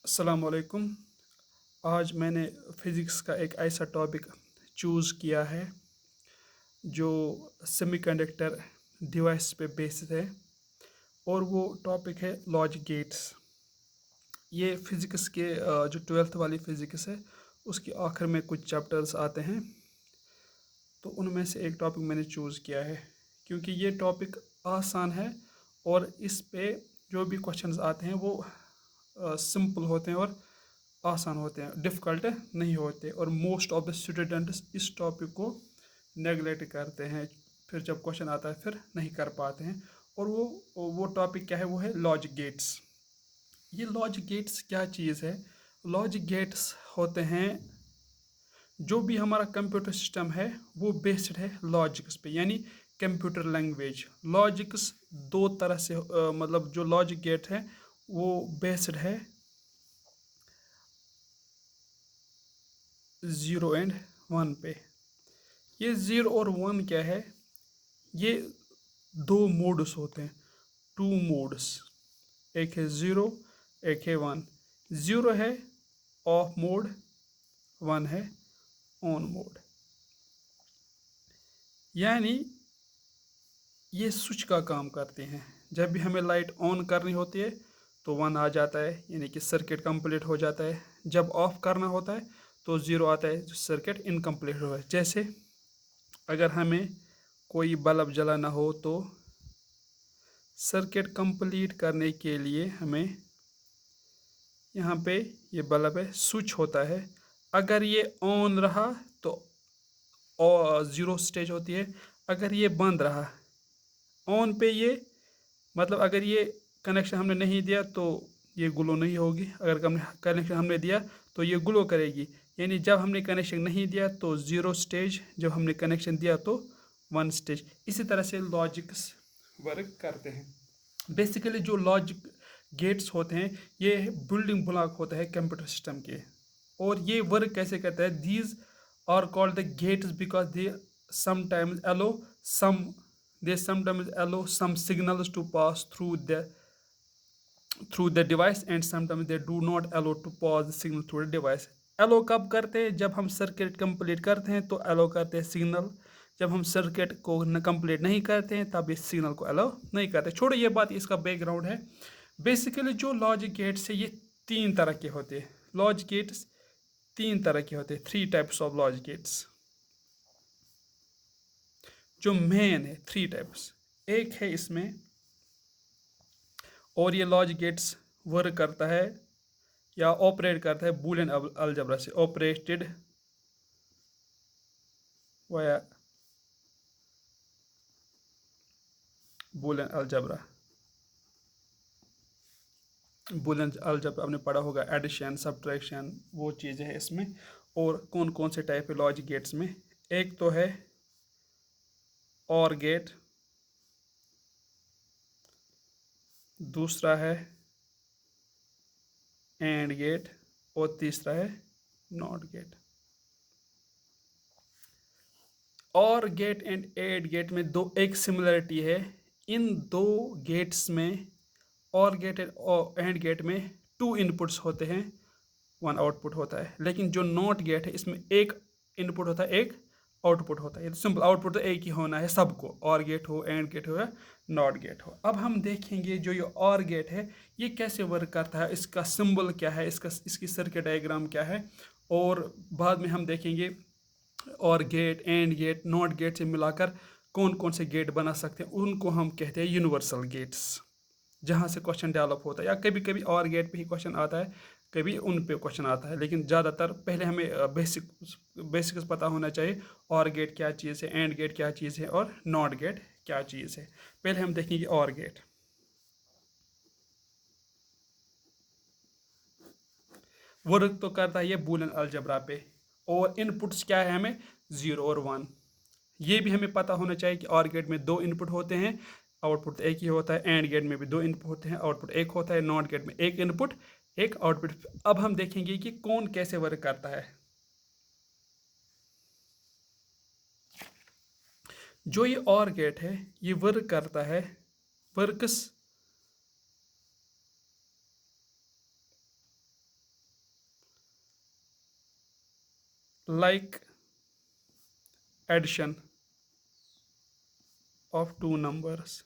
अस्सलाम वालेकुम। आज मैंने फ़िज़िक्स का एक ऐसा टॉपिक चूज़ किया है जो सेमीकंडक्टर डिवाइस पे बेस्ड है और वो टॉपिक है लॉजिक गेट्स। ये फ़िज़िक्स के जो 12th वाली फ़िज़िक्स है उसके आखिर में कुछ चैप्टर्स आते हैं, तो उनमें से एक टॉपिक मैंने चूज़ किया है क्योंकि ये टॉपिक आसान है और इस पे जो भी क्वेश्चंस आते हैं वो सिंपल होते हैं और आसान होते हैं, डिफ़िकल्ट नहीं होते। और मोस्ट ऑफ द स्टूडेंट्स इस टॉपिक को नेगलेक्ट करते हैं, फिर जब क्वेश्चन आता है फिर नहीं कर पाते हैं। और वो टॉपिक क्या है, वो है लॉजिक गेट्स। ये लॉजिक गेट्स क्या चीज़ है? लॉजिक गेट्स होते हैं, जो भी हमारा कंप्यूटर सिस्टम है वो बेस्ड है लॉजिक्स पे, यानी कंप्यूटर लैंग्वेज। लॉजिक्स दो तरह से मतलब जो लॉजिक गेट है वो बेस्ड है 0 और 1 पे। ये 0 और 1 क्या है? ये दो मोड्स होते हैं, टू मोड्स। एक है 0, एक है 1। 0 है ऑफ मोड, 1 है ऑन मोड। यानी ये स्विच का काम करते हैं। जब भी हमें लाइट ऑन करनी होती है तो 1 आ जाता है, यानी कि सर्किट कंप्लीट हो जाता है। जब ऑफ करना होता है तो 0 आता है, सर्किट इनकम्प्लीट हो है। जैसे अगर हमें कोई बल्ब जलाना हो तो सर्किट कंप्लीट करने के लिए हमें यहाँ पे ये बल्ब है, स्विच होता है। अगर ये ऑन रहा तो 0 स्टेज होती है। अगर ये बंद रहा ऑन पे, ये मतलब अगर ये कनेक्शन हमने नहीं दिया तो ये ग्लो नहीं होगी। अगर कनेक्शन हमने दिया तो ये ग्लो करेगी। यानी जब हमने कनेक्शन नहीं दिया तो 0 स्टेज, जब हमने कनेक्शन दिया तो 1 स्टेज। इसी तरह से लॉजिक्स वर्क करते हैं। बेसिकली जो लॉजिक गेट्स होते हैं ये बिल्डिंग ब्लॉक होता है कंप्यूटर सिस्टम के। और ये वर्क कैसे करता है? These are called the gates because they sometimes allow some they sometimes allow some signals to pass through the device, and sometimes they do not allow to pass the signal through the device. allow कब करते हैं? जब हम circuit complete करते हैं तो allow करते हैं सिग्नल। जब हम सर्किट को कंप्लीट नहीं करते हैं तब इस सिग्नल को allow नहीं करते। छोड़ो ये बात, इसका बैकग्राउंड है। बेसिकली जो लॉजिक गेट्स है ये 3 तरह के होते हैं। लॉजिक गेट्स 3 तरह के होते हैं, 3 टाइप्स ऑफ लॉजिक गेट्स। जो मेन है 3 टाइप्स। एक है इसमें, और ये लॉजिक गेट्स वर्क करता है या ऑपरेट करता है बूलियन अलजेब्रा से, operated via Boolean algebra. Boolean algebra आपने पढ़ा होगा, एडिशन सब्ट्रैक्शन, वो चीज़ें हैं इसमें। और कौन कौन से टाइप है लॉजिक गेट्स में? एक तो है और गेट, दूसरा है एंड गेट, और तीसरा है नॉट गेट। और गेट एंड एड गेट में दो एक सिमिलरिटी है। इन दो गेट्स में, और गेट एंड गेट में 2 इनपुट्स होते हैं, 1 आउटपुट होता है। लेकिन जो नॉट गेट है इसमें एक इनपुट होता है, एक आउटपुट होता है। ये तो सिंपल, आउटपुट तो एक ही होना है सबको, और गेट हो, एंड गेट हो या नॉट गेट हो। अब हम देखेंगे जो ये और गेट है ये कैसे वर्क करता है, इसका सिंबल क्या है, इसकी सर्किट डायग्राम क्या है। और बाद में हम देखेंगे or gate, and gate, not gate से मिलाकर कौन कौन से गेट बना सकते हैं। उनको हम कहते हैं यूनिवर्सल गेट्स, जहाँ से क्वेश्चन डेवलप होता है। या कभी कभी और गेट पे ही क्वेश्चन आता है, कभी उन पे क्वेश्चन आता है। लेकिन ज़्यादातर पहले हमें बेसिक्स पता होना चाहिए, और गेट क्या चीज़ है, एंड गेट क्या चीज़ है, और नॉट गेट क्या चीज़ है। पहले हम देखेंगे और गेट। वर्क तो करता है ये बूलियन अलजेब्रा पे। और इनपुट्स क्या है हमें? 0 और 1। ये भी हमें पता होना चाहिए कि और गेट में 2 इनपुट होते हैं, आउटपुट एक ही होता है। एंड गेट में भी 2 इनपुट होते हैं, आउटपुट एक होता है। नॉट गेट में एक इनपुट, एक आउटपुट। अब हम देखेंगे कि कौन कैसे वर्क करता है। जो ये और गेट है ये वर्क करता है, works like addition of two numbers.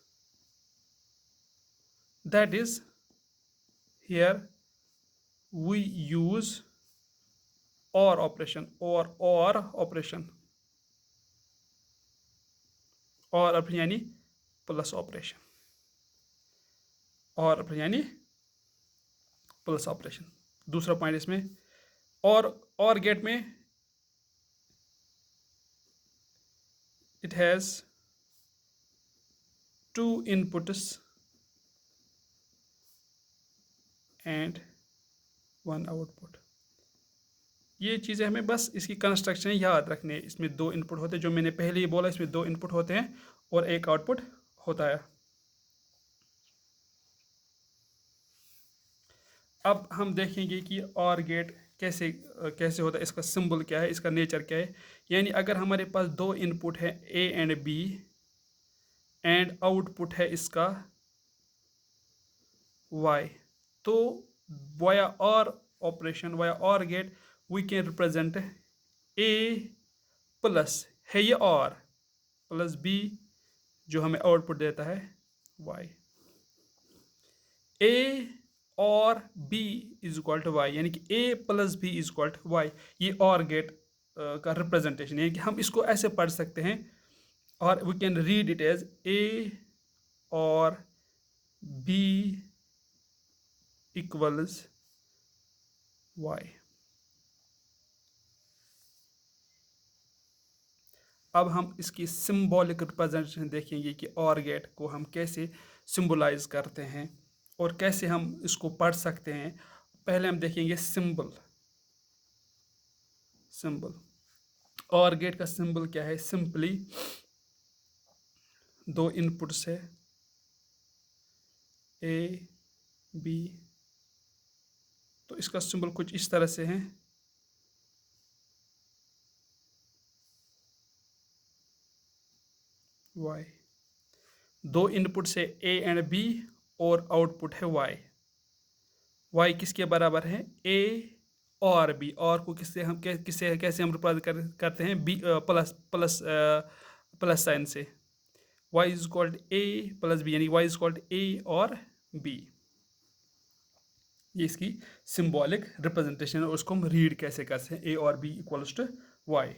That is, here we use OR operation, or operation, और ऑपरेशन यानी प्लस ऑपरेशन, और ऑपरेशन यानी प्लस ऑपरेशन। दूसरा पॉइंट इसमें, और गेट में it has to inputs and one output. ये चीज़ें हमें बस इसकी कंस्ट्रक्शन याद रखने। इसमें दो इनपुट होते हैं, जो मैंने पहले ही बोला, इसमें दो इनपुट होते हैं और एक आउटपुट होता है। अब हम देखेंगे कि और गेट कैसे कैसे होता है, इसका सिंबल क्या है, इसका नेचर क्या है। यानी अगर हमारे पास दो इनपुट है A and B and output है इसका वाई, तो via or operation, via or gate we can represent A plus है ये और प्लस बी जो हमें आउटपुट देता है वाई। ए और B is equal to Y, यानी कि A plus B is equal to Y, ये और गेट का रिप्रेजेंटेशन। यानी कि हम इसको ऐसे पढ़ सकते हैं, और we can read it as A और बी इक्वल्स वाई। अब हम इसकी सिंबॉलिक रिप्रेजेंटेशन देखेंगे कि और गेट को हम कैसे सिंबलाइज करते हैं और कैसे हम इसको पढ़ सकते हैं। पहले हम देखेंगे सिंबल। और गेट का सिंबल क्या है? सिंपली दो इनपुट्स है ए बी, तो इसका सिंबल कुछ इस तरह से है। वाई, दो इनपुट से ए एंड बी और आउटपुट है वाई। वाई किसके बराबर है? ए और बी। और को किससे हम कैसे हम रिप्रेजेंट करते हैं? बी प्लस साइन से। Y is called A plus B, यानी वाई इज कॉल्ड ए और बी। ये इसकी सिंबॉलिक रिप्रेजेंटेशन है, और उसको हम रीड कैसे करते हैं? ए और बी इक्वल्स टू वाई।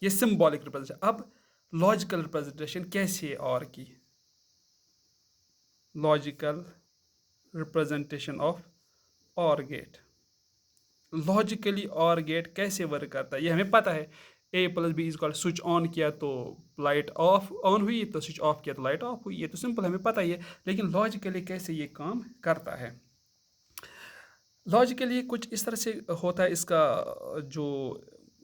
ये सिंबॉलिक रिप्रेजेंटेशन। अब लॉजिकल रिप्रेजेंटेशन कैसे है और की? लॉजिकल रिप्रेजेंटेशन ऑफ और गेट। लॉजिकली और गेट कैसे वर्क करता है ये हमें पता है। A plus B is called, switch on किया तो लाइट ऑन हुई, तो स्विच ऑफ किया तो लाइट ऑफ हुई। ये तो सिंपल हमें पता ही है, लेकिन लॉजिकली कैसे ये काम करता है? लॉजिकली कुछ इस तरह से होता है। इसका जो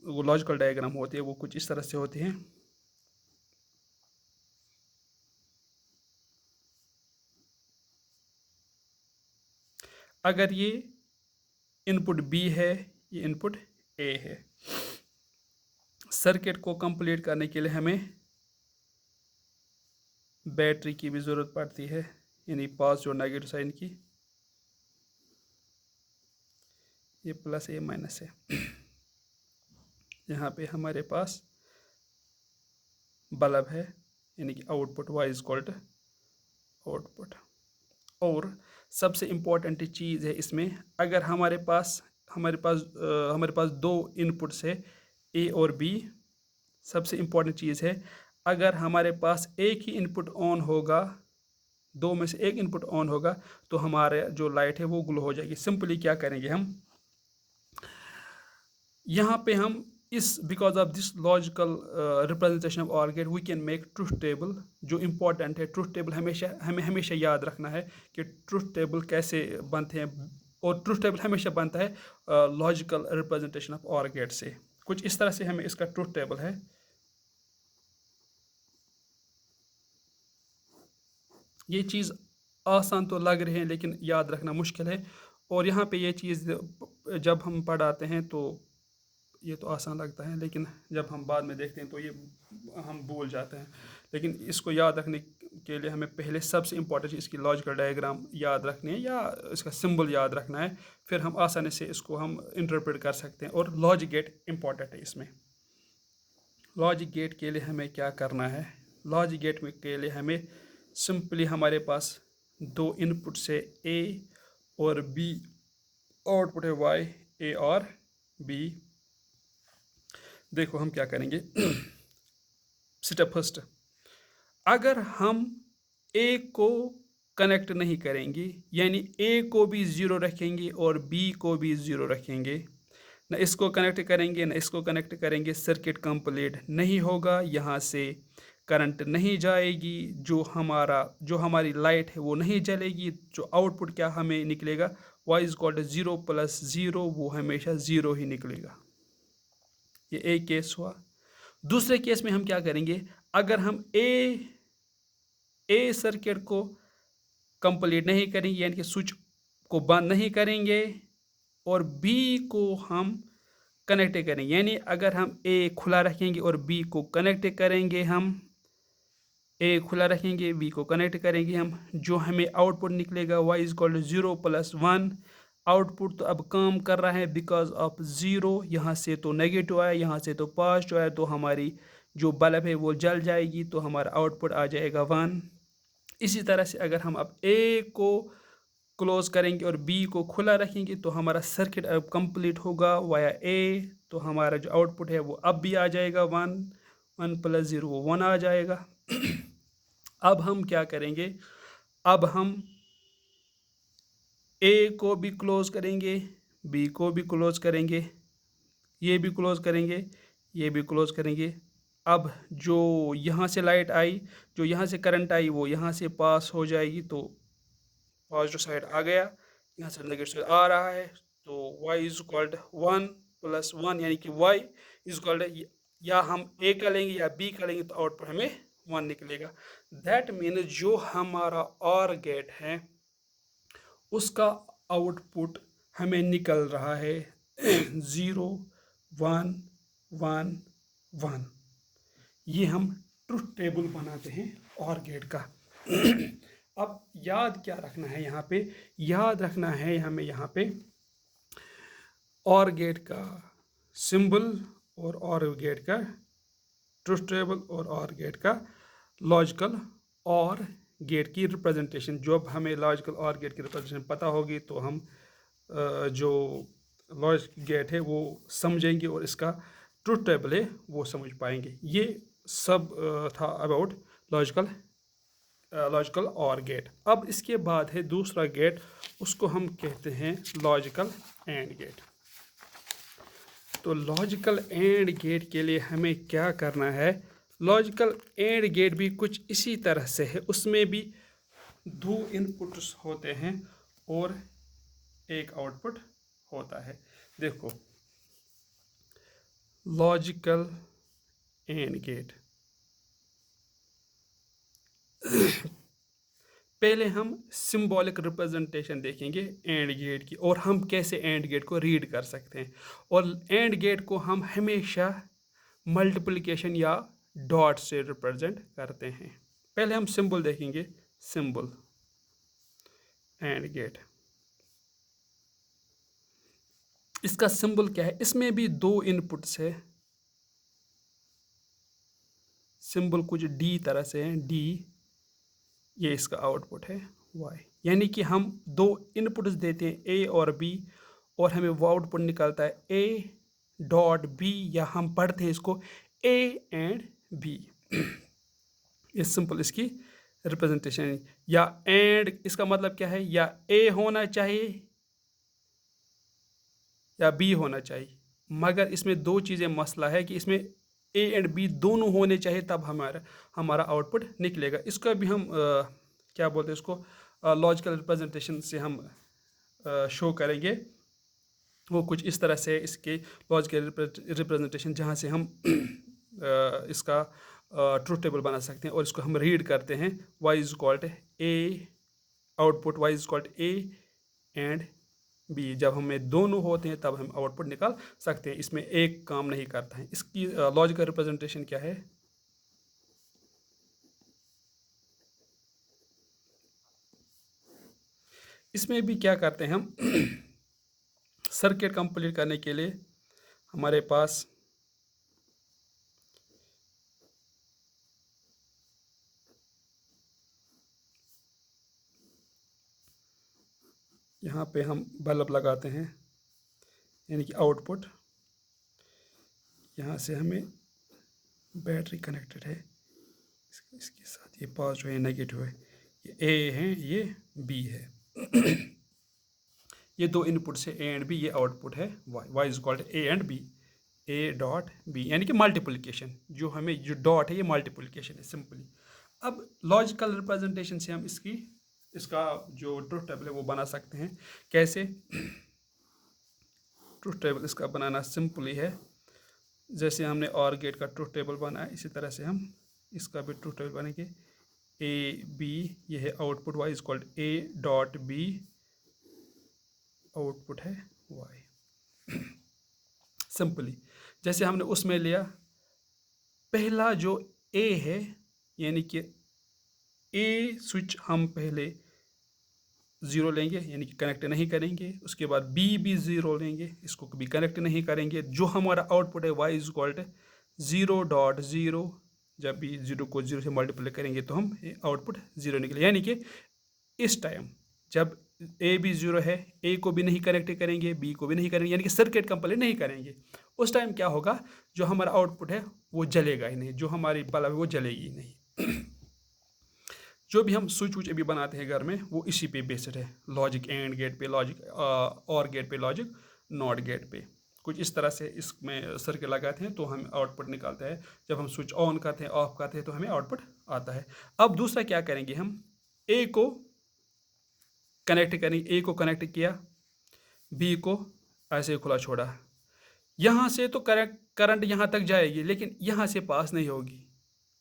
वो लॉजिकल डायग्राम होती है वो कुछ इस तरह से होती है। अगर ये इनपुट बी है, ये इनपुट ए है, सर्किट को कंप्लीट करने के लिए हमें बैटरी की भी ज़रूरत पड़ती है, यानी पॉजिटिव और नेगेटिव साइन की। ये प्लस ए माइनस है। यहाँ पे हमारे पास बल्ब है, यानी कि output Y is called output. और सबसे इम्पोर्टेंट चीज़ है इसमें, अगर हमारे पास दो इनपुट्स है ए और बी। सबसे इम्पोर्टेंट चीज़ है, अगर हमारे पास एक ही इनपुट ऑन होगा, दो में से एक इनपुट ऑन होगा, तो हमारे जो लाइट है वो ग्लो हो जाएगी। सिंपली क्या करेंगे हम यहाँ पे, हम इस because of this logical representation of और gate we can make truth table. जो इम्पोर्टेंट है, ट्रुथ टेबल हमें हमेशा याद रखना है कि ट्रुथ टेबल कैसे बनते हैं। और ट्रुथ टेबल हमेशा बनता है लॉजिकल रिप्रेजेंटेशन ऑफ और गेट से। कुछ इस तरह से हमें इसका ट्रुथ टेबल है। ये चीज़ आसान तो लग रही है, लेकिन याद रखना मुश्किल है। और यहाँ पे ये चीज़ जब हम पढ़ाते हैं तो ये तो आसान लगता है, लेकिन जब हम बाद में देखते हैं तो ये हम भूल जाते हैं। लेकिन इसको याद रखने के लिए हमें पहले सबसे इम्पोर्टेंट इसकी लॉजिकल डायग्राम याद रखनी है, या इसका सिंबल याद रखना है। फिर हम आसानी से इसको हम इंटरप्रेट कर सकते हैं। और लॉजिक गेट इम्पोर्टेंट है इसमें। लॉजिक गेट के लिए हमें क्या करना है? लॉजिक गेट में के लिए हमें सिंपली हमारे पास दो इनपुट्स है ए और बी, आउटपुट है वाई, ए और बी। देखो हम क्या करेंगे। स्टेप फर्स्ट, अगर हम ए को कनेक्ट नहीं करेंगे, यानी ए को भी ज़ीरो रखेंगे और बी को भी ज़ीरो रखेंगे, न इसको कनेक्ट करेंगे न इसको कनेक्ट करेंगे, सर्किट कंप्लीट नहीं होगा। यहाँ से करंट नहीं जाएगी, जो हमारी लाइट है वो नहीं जलेगी। जो आउटपुट क्या हमें निकलेगा, y इज इक्वल टू 0 + 0, वो हमेशा 0 ही निकलेगा। ये एक केस हुआ। दूसरे केस में हम क्या करेंगे, अगर हम ए सर्किट को कंप्लीट नहीं करेंगे, यानी कि स्विच को बंद नहीं करेंगे, और बी को हम कनेक्ट करेंगे, यानी अगर हम ए खुला रखेंगे और बी को कनेक्ट करेंगे, हम ए खुला रखेंगे बी को कनेक्ट करेंगे हम, जो हमें आउटपुट निकलेगा y is equal to 0 + 1। Output तो अब काम कर रहा है बिकॉज ऑफ 0। यहाँ से तो नेगेटिव आया, यहाँ से तो पॉजिटिव आया, तो हमारी जो बल्ब है वो जल जाएगी, तो हमारा आउटपुट आ जाएगा 1। इसी तरह से अगर हम अब ए को क्लोज करेंगे और बी को खुला रखेंगे, तो हमारा सर्किट अब कंप्लीट होगा वाया ए, तो हमारा जो आउटपुट है वो अब भी आ जाएगा 1। 1 + 0 वो 1 आ जाएगा। अब हम क्या करेंगे, अब हम ए को भी क्लोज करेंगे, बी को भी क्लोज करेंगे, ये भी क्लोज करेंगे, ये भी क्लोज करेंगे। अब जो यहाँ से लाइट आई, जो यहाँ से करंट आई, वो यहाँ से पास हो जाएगी, तो पॉजिटिव साइड आ गया, यहाँ से नेगेटिव साइड आ रहा है, तो y इज इक्वल टू 1 + 1, यानी कि y इज इक्वल टू, या हम ए का लेंगे या बी का लेंगे, तो आउटपुट हमें 1 निकलेगा। दैट मीन जो हमारा और गेट है उसका आउटपुट हमें निकल रहा है 0 1 1 1। ये हम ट्रुथ टेबल बनाते हैं और गेट का। अब याद क्या रखना है यहाँ पे, याद रखना है हमें यहाँ पे और गेट का सिंबल और गेट का ट्रुथ टेबल और गेट का लॉजिकल और गेट की रिप्रेजेंटेशन। जो अब हमें लॉजिकल और गेट की रिप्रेजेंटेशन पता होगी, तो हम जो लॉजिक गेट है वो समझेंगे और इसका ट्रुथ टेबल है वो समझ पाएंगे। ये सब था अबाउट लॉजिकल और गेट। अब इसके बाद है दूसरा गेट, उसको हम कहते हैं लॉजिकल एंड गेट। तो लॉजिकल एंड गेट के लिए हमें क्या करना है, लॉजिकल एंड गेट भी कुछ इसी तरह से है। उसमें भी दो इनपुट्स होते हैं और एक आउटपुट होता है। देखो लॉजिकल एंड गेट, पहले हम सिंबॉलिक रिप्रेजेंटेशन देखेंगे एंड गेट की, और हम कैसे एंड गेट को रीड कर सकते हैं। और एंड गेट को हम हमेशा मल्टीप्लिकेशन या डॉट से रिप्रेजेंट करते हैं। पहले हम सिंबल देखेंगे, सिंबल एंड गेट। इसका सिंबल क्या है, इसमें भी दो इनपुट्स है। सिंबल कुछ डी तरह से है, डी, ये इसका आउटपुट है y, यानी कि हम दो इनपुट्स देते हैं ए और बी, और हमें वो आउटपुट निकलता है ए डॉट बी, या हम पढ़ते हैं इसको ए एंड बी। ये सिंपल इसकी रिप्रेजेंटेशन है। या एंड, इसका मतलब क्या है, या ए होना चाहिए या बी होना चाहिए, मगर इसमें दो चीज़ें मसला है कि इसमें ए एंड बी दोनों होने चाहिए, तब हमारा आउटपुट निकलेगा। इसका भी हम क्या बोलते हैं इसको, लॉजिकल रिप्रेजेंटेशन से हम शो करेंगे। वो कुछ इस तरह से इसके लॉजिकल रिप्रेजेंटेशन, जहाँ से हम इसका ट्रुथ टेबल बना सकते हैं, और इसको हम रीड करते हैं y is equal to A, output y is equal to A and B. जब हमें दोनों होते हैं तब हम आउटपुट निकाल सकते हैं, इसमें एक काम नहीं करता है। इसकी लॉजिकल रिप्रेजेंटेशन क्या है, इसमें भी क्या करते हैं हम सर्किट कंप्लीट करने के लिए हमारे पास यहाँ पे हम बल्ब लगाते हैं, यानी कि आउटपुट। यहाँ से हमें बैटरी कनेक्टेड है, इसके साथ ये पॉजिटिव है नेगेटिव है, ये ए है ये बी है। ये दो इनपुट से ए एंड बी, ये आउटपुट है Y. Y is called A and B, A dot B, यानी कि मल्टीप्लिकेशन। जो हमें जो डॉट है ये मल्टीप्लिकेशन है सिंपली। अब लॉजिकल रिप्रेजेंटेशन से हम इसका जो ट्रुथ टेबल है वो बना सकते हैं। कैसे? ट्रुथ टेबल इसका बनाना सिंपली है, जैसे हमने ऑर गेट का ट्रुथ टेबल बनाया इसी तरह से हम इसका भी ट्रुथ टेबल बनेंगे। ए बी, ये है output, Y is called A dot B, output है वाई। सिंपली जैसे हमने उसमें लिया, पहला जो ए है, यानी कि ए स्विच हम पहले ज़ीरो लेंगे, यानी कि कनेक्ट नहीं करेंगे। उसके बाद बी भी ज़ीरो लेंगे, इसको कभी कनेक्ट नहीं करेंगे। जो हमारा आउटपुट है वाई इज इक्वल टू 0.0, जब भी 0 को 0 से मल्टीप्लाई करेंगे तो हम आउटपुट 0 निकले। यानी कि इस टाइम जब ए भी 0 है, ए को भी नहीं कनेक्ट करेंगे, बी को भी नहीं करेंगे, यानी कि सर्किट कंप्लीट नहीं करेंगे, उस टाइम क्या होगा, जो हमारा आउटपुट है वो जलेगा ही नहीं, जो हमारी बल्ब है वो जलेगी ही नहीं। जो भी हम स्विच वुच अभी बनाते हैं घर में वो इसी पे बेस्ड है, लॉजिक एंड गेट पे, लॉजिक और गेट पे, लॉजिक नॉट गेट पे। कुछ इस तरह से इसमें सर्किट लगाते हैं तो हम आउटपुट निकालते हैं। जब हम स्विच ऑन करते हैं ऑफ करते हैं तो हमें आउटपुट आता है। अब दूसरा क्या करेंगे, हम ए को कनेक्ट करेंगे, ए को कनेक्ट किया, बी को ऐसे खुला छोड़ा। यहाँ से तो करंट यहाँ तक जाएगी लेकिन यहाँ से पास नहीं होगी।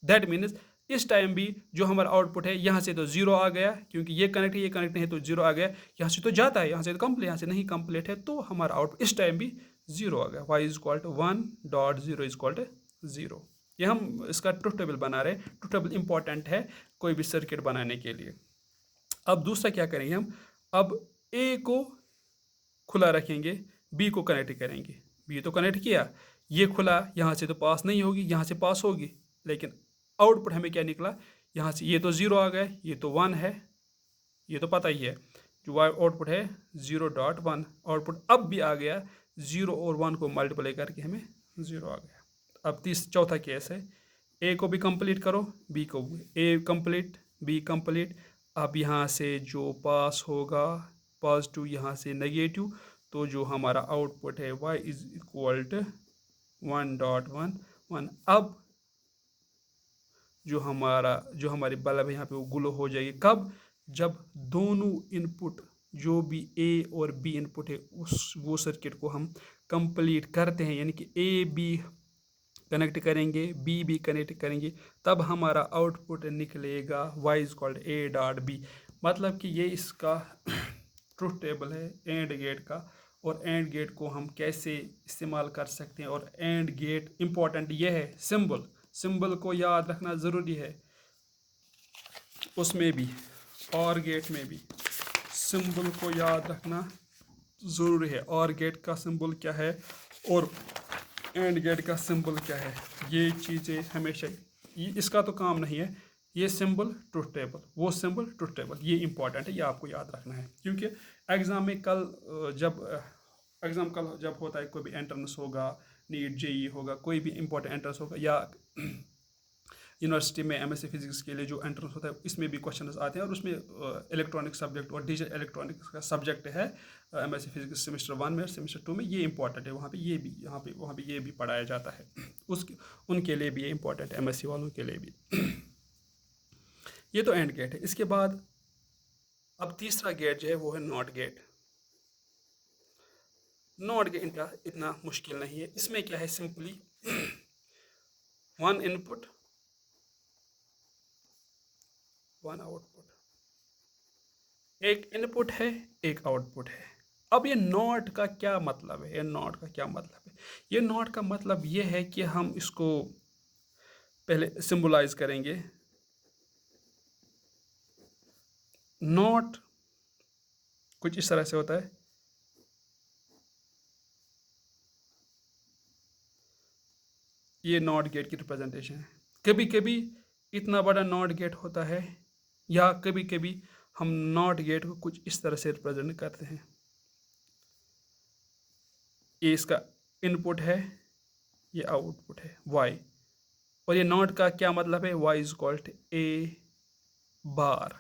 दैट मीन्स इस टाइम भी जो हमारा आउटपुट है यहाँ से तो जीरो आ गया, क्योंकि ये कनेक्ट है ये कनेक्ट नहीं है तो जीरो आ गया। यहाँ से तो जाता है, यहाँ से तो कंप्लीट, यहाँ से नहीं कंप्लीट है, तो हमारा आउटपुट इस टाइम भी जीरो आ गया। Y is equal to 1.0 is equal to 0। ये हम इसका ट्रुथ टेबल बना रहे हैं। ट्रुथ टेबल इंपॉर्टेंट है कोई भी सर्किट बनाने के लिए। अब दूसरा क्या करेंगे हम, अब ए को खुला रखेंगे, बी को कनेक्ट करेंगे। बी तो कनेक्ट किया, ये खुला, यहाँ से तो पास नहीं होगी, यहाँ से पास होगी, लेकिन आउटपुट हमें क्या निकला, यहाँ से ये तो 0 आ गया, ये तो 1 है, ये तो पता ही है। जो आउटपुट है 0.1, आउटपुट अब भी आ गया, 0 और 1 को मल्टीप्लाई करके हमें 0 आ गया। अब चौथा केस है, ए को भी कंप्लीट करो, बी को भी, ए कंप्लीट बी कंप्लीट। अब यहाँ से जो पास होगा पॉजिटिव, यहाँ से नेगेटिव, तो जो हमारा आउटपुट है y इज इक्वल टू 1.11। अब जो हमारी बल्ब है यहाँ पे वो ग्लो हो जाएगी। कब? जब दोनों इनपुट जो भी ए और बी इनपुट है वो सर्किट को हम कंप्लीट करते हैं, यानी कि ए बी कनेक्ट करेंगे, बी भी कनेक्ट करेंगे, तब हमारा आउटपुट निकलेगा y is called A dot B. मतलब कि ये इसका ट्रुथ टेबल है एंड गेट का। और एंड गेट को हम कैसे इस्तेमाल कर सकते हैं, और एंड गेट इम्पॉर्टेंट ये है, सिंबल को याद रखना ज़रूरी है। उसमें भी और गेट में भी सिंबल को याद रखना ज़रूरी है। और गेट का सिंबल क्या है और एंड गेट का सिंबल क्या है, ये चीज़ें हमेशा, इसका तो काम नहीं है, ये सिंबल ट्रुथ टेबल, वो सिंबल ट्रुथ टेबल, ये इंपॉर्टेंट है, ये आपको याद रखना है। क्योंकि एग्ज़ाम में कल जब होता है, कोई भी एंट्रेंस होगा, नीट जेई होगा, कोई भी इंपॉर्टेंट एंट्रेंस होगा, या यूनिवर्सिटी में एमएससी फिजिक्स के लिए जो एंट्रेंस होता है इसमें भी क्वेश्चंस आते हैं। और उसमें इलेक्ट्रॉनिक सब्जेक्ट और डिजिटल इलेक्ट्रॉनिक्स का सब्जेक्ट है एमएससी फिजिक्स सेमेस्टर 1 में, सेमेस्टर 2 में, ये इंपॉर्टेंट है। वहाँ पे ये भी पढ़ाया जाता है, उनके लिए भी ये इंपॉर्टेंट है, एमएससी वालों के लिए भी। ये तो एंड गेट है। इसके बाद अब तीसरा गेट जो है वो है नॉट गेट। नॉट गेट इतना मुश्किल नहीं है। इसमें क्या है, सिंपली 1 इनपुट 1 आउटपुट, एक इनपुट है एक आउटपुट है। अब ये नॉट का क्या मतलब है, ये नॉट का मतलब ये है कि हम इसको पहले सिंबलाइज करेंगे। नॉट कुछ इस तरह से होता है, ये नॉट गेट की रिप्रेजेंटेशन है। कभी कभी इतना बड़ा नॉट गेट होता है, या कभी कभी हम नॉट गेट को कुछ इस तरह से रिप्रेजेंट करते हैं। ये इसका इनपुट है, ये आउटपुट है वाई, और ये नॉट का क्या मतलब है, वाई इज इक्वल टू ए बार,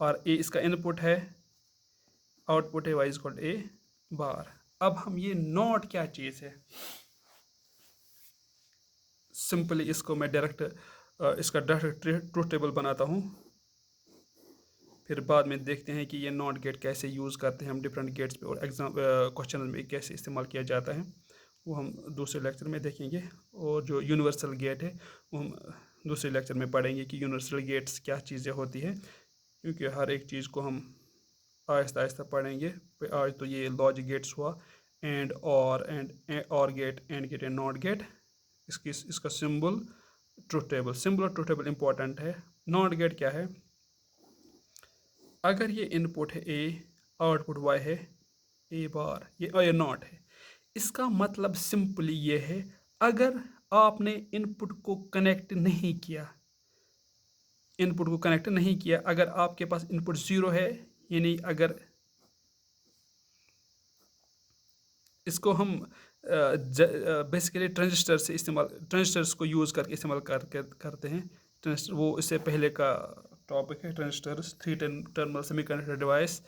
और ए इसका इनपुट है, आउटपुट है वाई इज इक्वल टू ए बार। अब हम ये नॉट क्या चीज़ है, सिंपली इसको मैं डायरेक्ट इसका डायरेक्ट ट्रूथ टेबल बनाता हूँ, फिर बाद में देखते हैं कि ये नॉट गेट कैसे यूज़ करते हैं हम डिफरेंट गेट्स पे, और एग्जाम क्वेश्चन में कैसे इस्तेमाल किया जाता है वो हम दूसरे लेक्चर में देखेंगे। और जो यूनिवर्सल गेट है वो हम दूसरे लेक्चर में पढ़ेंगे कि यूनिवर्सल गेट्स क्या चीज़ें होती है, क्योंकि हर एक चीज़ को हम आहिस्ता आहिस्ता पढ़ेंगे। आज तो ये लॉजिक गेट्स हुआ, and or gate, and gate and not gate, इसका सिंबल ट्रूथ टेबल, सिंबल और ट्रूथ टेबल इंपॉर्टेंट है। नॉट गेट क्या है, अगर ये इनपुट है ए, आउटपुट वाई है ए बार, ये नॉट है, इसका मतलब सिंपली ये है, अगर आपने इनपुट को कनेक्ट नहीं किया, अगर आपके पास इनपुट 0 है, यानी अगर इसको हम बेसिकली ट्रांजिस्टर्स को यूज़ करके इस्तेमाल करते हैं। ट्रांजिस्टर वो इससे पहले का टॉपिक है, ट्रांजिस्टर्स 3 टर्मिनल सेमीकंडक्टर डिवाइस,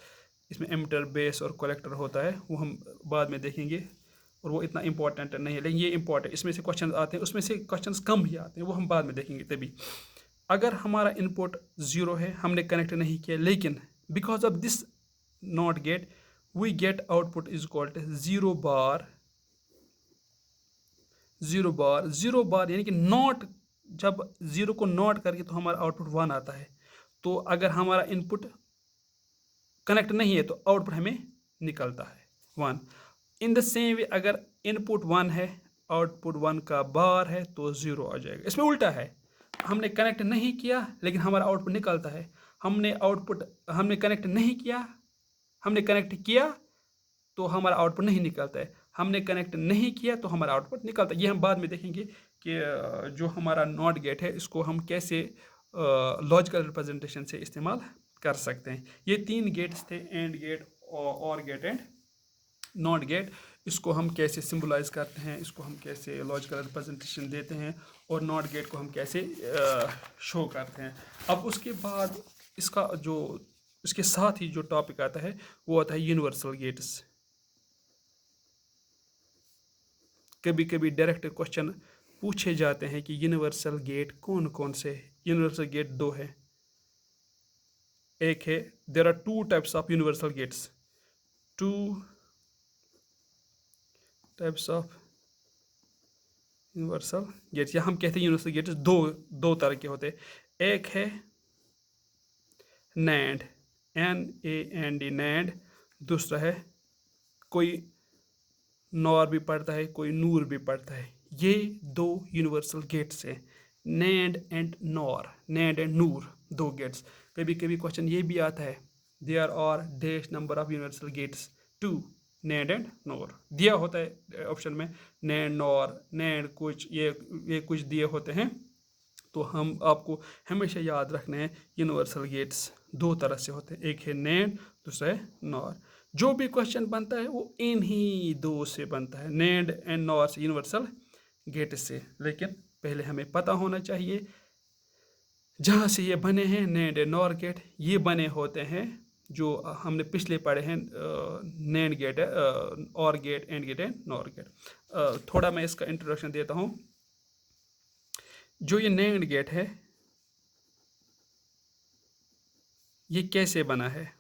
इसमें एमिटर, बेस और कलेक्टर होता है, वो हम बाद में देखेंगे, और वो इतना इंपॉर्टेंट नहीं है, लेकिन ये इंपॉर्टेंट, इसमें से क्वेश्चन आते हैं, उसमें से क्वेश्चन कम ही आते हैं, वो हम बाद में देखेंगे। तभी अगर हमारा इनपुट 0 है, हमने कनेक्ट नहीं किया, लेकिन because of this not gate we get output is equal to 0 bar, 0 bar यानी कि नॉट, जब 0 को नॉट करके तो हमारा आउटपुट 1 आता है। तो अगर हमारा इनपुट कनेक्ट नहीं है तो आउटपुट हमें निकलता है 1। इन द सेम वे अगर इनपुट 1 है, आउटपुट 1 का बार है, तो 0 आ जाएगा। इसमें उल्टा है, हमने कनेक्ट नहीं किया लेकिन हमारा आउटपुट निकलता है, हमने कनेक्ट नहीं किया, हमने कनेक्ट किया तो हमारा आउटपुट नहीं निकलता है, हमने कनेक्ट नहीं किया तो हमारा आउटपुट निकलता है। ये हम बाद में देखेंगे कि जो हमारा नॉट गेट है इसको हम कैसे लॉजिकल रिप्रेजेंटेशन से इस्तेमाल कर सकते हैं। ये 3 गेट्स थे, एंड गेट, और गेट एंड नॉट गेट। इसको हम कैसे सिंबलाइज करते हैं, इसको हम कैसे लॉजिकल रिप्रेजेंटेशन देते हैं, और नॉट गेट को हम कैसे शो करते हैं। अब उसके बाद इसके साथ ही जो टॉपिक आता है वो आता है यूनिवर्सल गेट्स। कभी कभी डायरेक्ट क्वेश्चन पूछे जाते हैं कि यूनिवर्सल गेट कौन कौन से है। यूनिवर्सल गेट 2 है, एक है, there are 2 types of universal gates, 2 types of universal gates, या हम कहते हैं यूनिवर्सल गेट्स दो तरह के होते हैं। एक है नैंड, NAND नैंड, दूसरा है, कोई नॉर भी पढ़ता है, कोई नूर भी पढ़ता है। ये 2 यूनिवर्सल गेट्स हैं, NAND and NOR, NAND and NOR, 2 gates. कभी कभी क्वेश्चन ये भी आता है, there are dash number of universal gates 2 NAND and NOR, दिया होता है ऑप्शन में, नैंड, नॉर, नैंड, कुछ ये कुछ दिए होते हैं। तो हम आपको हमेशा याद रखना है यूनिवर्सल गेट्स 2 तरह से होते हैं, एक है नैंड, दूसरा है नॉर। जो भी क्वेश्चन बनता है वो इन्हीं 2 से बनता है, नैंड एंड नॉर से, यूनिवर्सल गेट से। लेकिन पहले हमें पता होना चाहिए जहाँ से ये बने हैं, नैंड एंड नॉर गेट, ये बने होते हैं जो हमने पिछले पढ़े हैं, नैंड गेट है, or gate, and gate and NOR gate. थोड़ा मैं इसका इंट्रोडक्शन देता हूँ। जो ये नैंड गेट है ये कैसे बना है।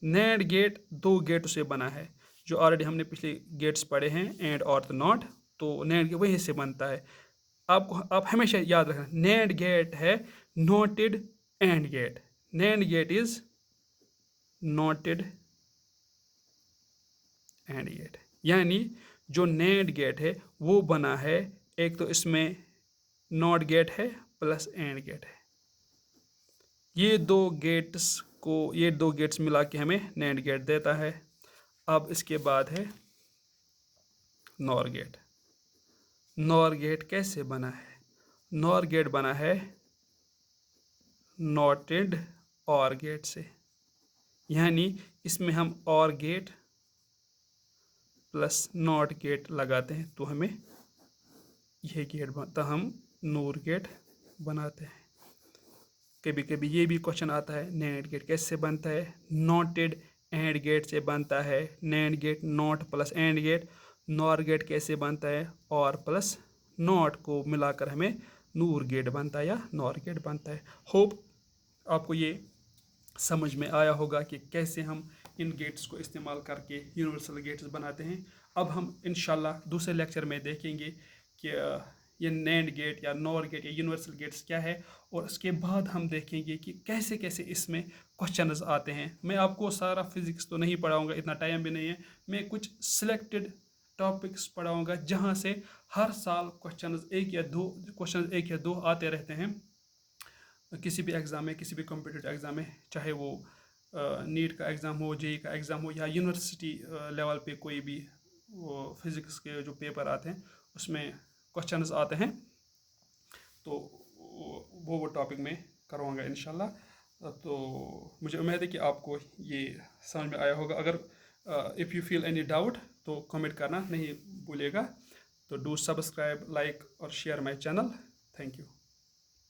नैंड गेट 2 गेट से बना है, जो ऑलरेडी हमने पिछले गेट्स पढ़े हैं, एंड और तो नॉट, तो नैंड गेट वहीं से बनता है। आप हमेशा याद रखना, नैंड गेट है noted and gate, NAND gate is noted and gate, यानी जो नैंड गेट है वो बना है, एक तो इसमें नॉट गेट है प्लस एंड गेट है, ये 2 गेट्स मिला के हमें नैंड गेट देता है। अब इसके बाद है नॉर गेट। नॉर गेट कैसे बना है, नॉर गेट बना है नॉटेड और गेट से, यानी इसमें हम और गेट प्लस नॉट गेट लगाते हैं तो हमें यह गेट बनता, हम नूर गेट बनाते हैं। कभी कभी ये भी क्वेश्चन आता है नैंड गेट कैसे बनता है, नॉटेड एंड गेट से बनता है, NAND gate not plus and gate, NOR gate कैसे बनता है, और प्लस नॉट को मिलाकर हमें नूर गेट बनता है या नॉर गेट बनता है। होप आपको ये समझ में आया होगा कि कैसे हम इन गेट्स को इस्तेमाल करके यूनिवर्सल गेट्स बनाते हैं। अब हम इंशाल्लाह दूसरे लेक्चर में देखेंगे कि ये नैंड गेट या नॉर गेट या यूनिवर्सल गेट्स क्या है, और उसके बाद हम देखेंगे कि कैसे कैसे इसमें क्वेश्चंस आते हैं। मैं आपको सारा फिजिक्स तो नहीं पढ़ाऊंगा, इतना टाइम भी नहीं है। मैं कुछ सिलेक्टेड टॉपिक्स पढ़ाऊंगा जहाँ से हर साल क्वेश्चंस एक या दो आते रहते हैं किसी भी एग्ज़ाम में, किसी भी कॉम्पिटिटिव एग्ज़ाम में, चाहे वो नीट का एग्ज़ाम हो, जेई का एग्ज़ाम हो, या यूनिवर्सिटी लेवल पे कोई भी वो फिज़िक्स के जो पेपर आते हैं उसमें क्वेश्चंस आते हैं। तो वो टॉपिक में करवाऊँगा इंशाल्लाह। तो मुझे उम्मीद है कि आपको ये समझ में आया होगा। अगर if you feel any doubt तो कमेंट करना नहीं भूलिएगा। तो डू सब्सक्राइब, लाइक और share my channel. Thank you.